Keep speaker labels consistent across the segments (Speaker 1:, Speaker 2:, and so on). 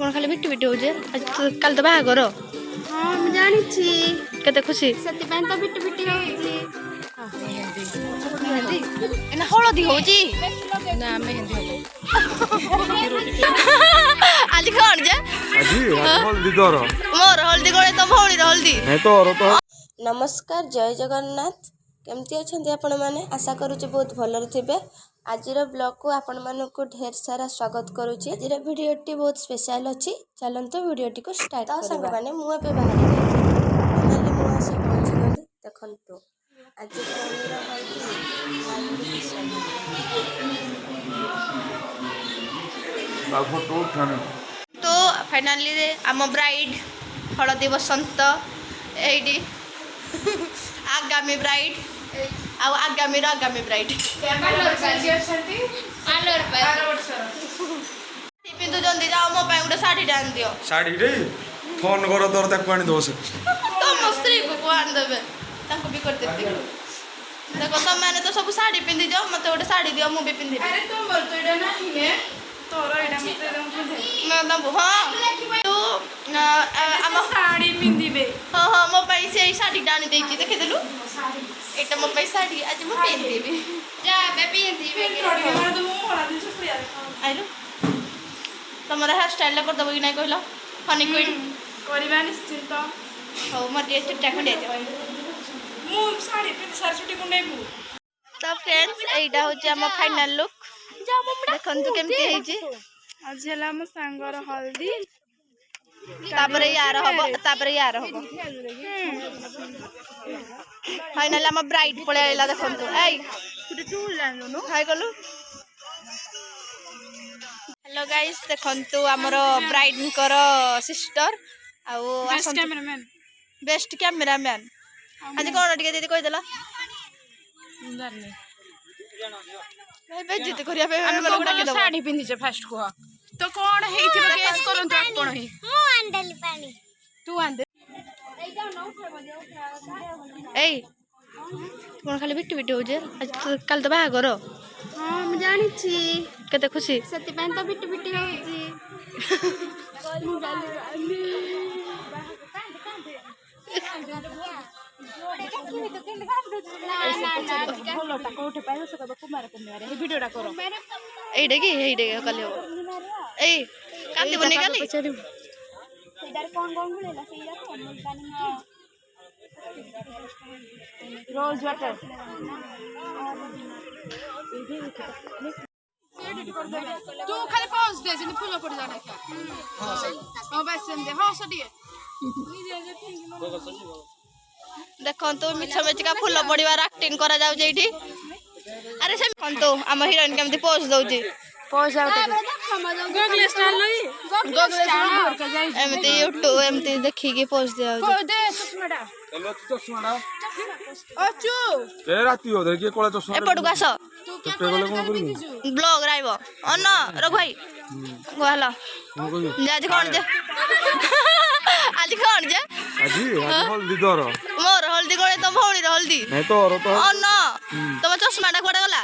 Speaker 1: कौन खाली बिट्टी बिट्टी होजे कल तो बाहागर
Speaker 2: हाँ मैं जानी
Speaker 1: केते खुशी
Speaker 2: से तो बिट्टी बिट्टी होची
Speaker 1: एना हळदी होजी
Speaker 3: ना मेहंदी
Speaker 1: आज कौन जे
Speaker 4: आज हल्दी तोर
Speaker 1: मोर हल्दी कोळे तो भौणी हल्दी
Speaker 4: नहीं तोर तो
Speaker 5: नमस्कार जय जगन्नाथ केमती अच्छा आपण मैंने आशा करुचे बहुत भलर थे आज ब्लॉग को आपण मानक ढेर सारा स्वागत करुचे आज वीडियोटी बहुत स्पेशल अच्छी चलते वीडियोटी को स्टार्ट करबा माने मु पे बाहर जाई मु आसे पहुंची गली देखंतु आज पनीर हल्दी
Speaker 1: तो फाइनली आम ब्राइड हलदी बसंत एडी आगामी ब्राइड आगामी ब्राइड पिंधु जल्दी जाओ मो गोटे शाढ़ी आन दियो
Speaker 4: साड़ी रे फोन करो तोर तक पानी दो से
Speaker 1: तुम स्त्री को आन देबे ताको भी कर देते देखो तुम मैंने तो सब साड़ी पिंधि जाओ मते गोटे साड़ी दियो मु भी पिंधि
Speaker 3: अरे तुम बोल तो एडा नहीं ने तोर एडा मते दम पिंधे
Speaker 1: मैं दम हां तू हम
Speaker 3: साड़ी पिंधिबे
Speaker 1: हां हां मो पई से साड़ी डानी देची देखे देलु एटा मो पई साड़ी आज मो पिंधिबे जा बे पिंधिबे
Speaker 3: थोड़ी मार तो मु होला दिन से प्रिया
Speaker 1: आइलो तमरा हेयर स्टाइल कर दबो कि नहीं कहलो फनी क्वीन
Speaker 3: करबा निश्चित
Speaker 1: हो मते चुट्टा खंडे दे
Speaker 3: मु साड़ी पिंधि सार छुटी को नेबू
Speaker 1: तो फ्रेंड्स एटा होची हम फाइनल लुक देखन तू केमती हेची
Speaker 3: आज हला हम सांगर हल्दी
Speaker 1: तापरे यार हबो फाइनल हम ब्राइड पळे आइला देखन तू एई
Speaker 3: तू टूल लानो नो
Speaker 1: हाय गलु हेलो गाइस देखन तू हमर ब्राइड कर सिस्टर आउ
Speaker 3: बेस्ट कैमरामैन
Speaker 1: बेस्ट कैमरामैन आज कोन टिके दीदी कहि देला
Speaker 3: जानी
Speaker 1: भाई बेइज्जती करिया पे
Speaker 3: हम
Speaker 1: हमर गुडा के दबो
Speaker 3: साड़ी पिंधि छ फर्स्ट को तो कोन हेइथिबा गेस करन तो कोन हे
Speaker 2: मु आंडली पानी
Speaker 3: तू आंदे
Speaker 1: एई कोन खाली बिट्टी बिट्टी होजे आज कल तो बाहागर
Speaker 2: हाँ मैं जानी
Speaker 1: केते खुशी
Speaker 2: से तो बिट्टी बिट्टी होची
Speaker 3: भलोटा कोठे पाइबो से कबो कुमार कन्या रे वीडियोटा करो
Speaker 1: एइडे की कले हो एई कांदी बने गाली
Speaker 2: इधर कौन मिलेला सीधा कौन पानी
Speaker 3: रोज वाटर तू खाली पहुंच दे जिन फूल पड़ जाना क्या हां सही हां बस दे हां सडिए
Speaker 1: देखो तो मिछा मिछका फूल पड़िवार एक्टिंग करा जाउ जेठी अरे से तो हम हीरोइन केमती पोज दउची
Speaker 3: पोज आउट गूगल स्टाइल लई गूगल स्टाइल कर जाई
Speaker 1: एमती यूट्यूब एमती देखि के पोज दिया
Speaker 3: को दे चश्माडा
Speaker 4: चलो चश्माडा
Speaker 3: अचू
Speaker 4: ए राती हो देखिए कोला चश्मा
Speaker 1: एपटु गास
Speaker 3: तू क्या
Speaker 4: गले कोन करी
Speaker 1: ब्लॉग राइबो अन रघु भाई गोहला आज कौन जे आज कौन जे
Speaker 4: आज हल्दी तोर
Speaker 1: मोर हल्दी कोळे तो भौणी हल्दी
Speaker 4: नहीं तोर तो
Speaker 1: अन तम चश्माटा कोडे गला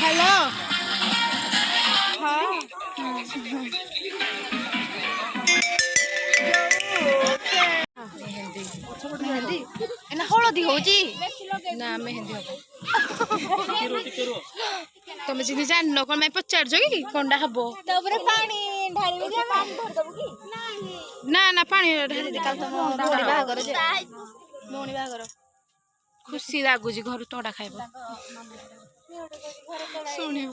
Speaker 3: हेलो हां
Speaker 1: मेहंदी एना हळदी होजी
Speaker 3: ना मेहंदी हो तुम जिन जान नो कोन मैं पचार जो की कोंडा हबो
Speaker 2: तबरे पानी ढाली दे पानी धर दबो की
Speaker 3: ना ना पानी ढाली दे
Speaker 1: काल तो भौणी बाहागर जे भौणी बाहागर
Speaker 3: खुशी लागु जी घर तोड़ा खाइबो सुनियो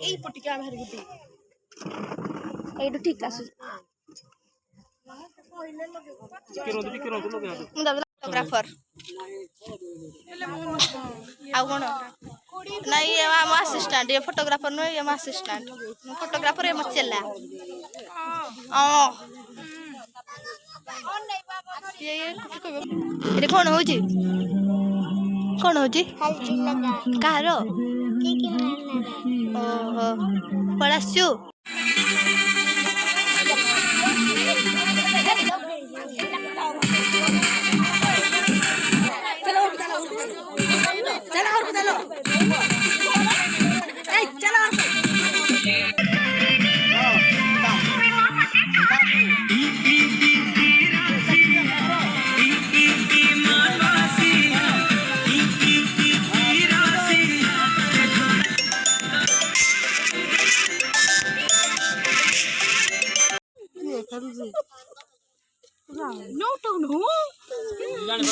Speaker 1: एई पटिका बाहर गुटी एडु ठीक आसु फोटोग्राफर आउ कोन नहीं ये हम असिस्टेंट ये फोटोग्राफर नो ये हम असिस्टेंट फोटोग्राफर ये मचला ओ ये कौन होजी
Speaker 2: हल्दी लगा
Speaker 1: कारो
Speaker 2: की मारना
Speaker 1: ओहो पळासु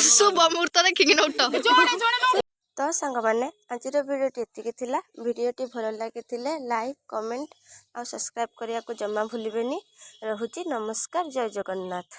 Speaker 1: शुभ मुहूर्त देखिकी नोट
Speaker 5: तो सांगमाने आजिर भिडियोटी एतिकी थिला भिडियोटी भल लगी लाइक कमेंट और सब्सक्राइब करने को जमा भूलें। रहुची नमस्कार जय जगन्नाथ।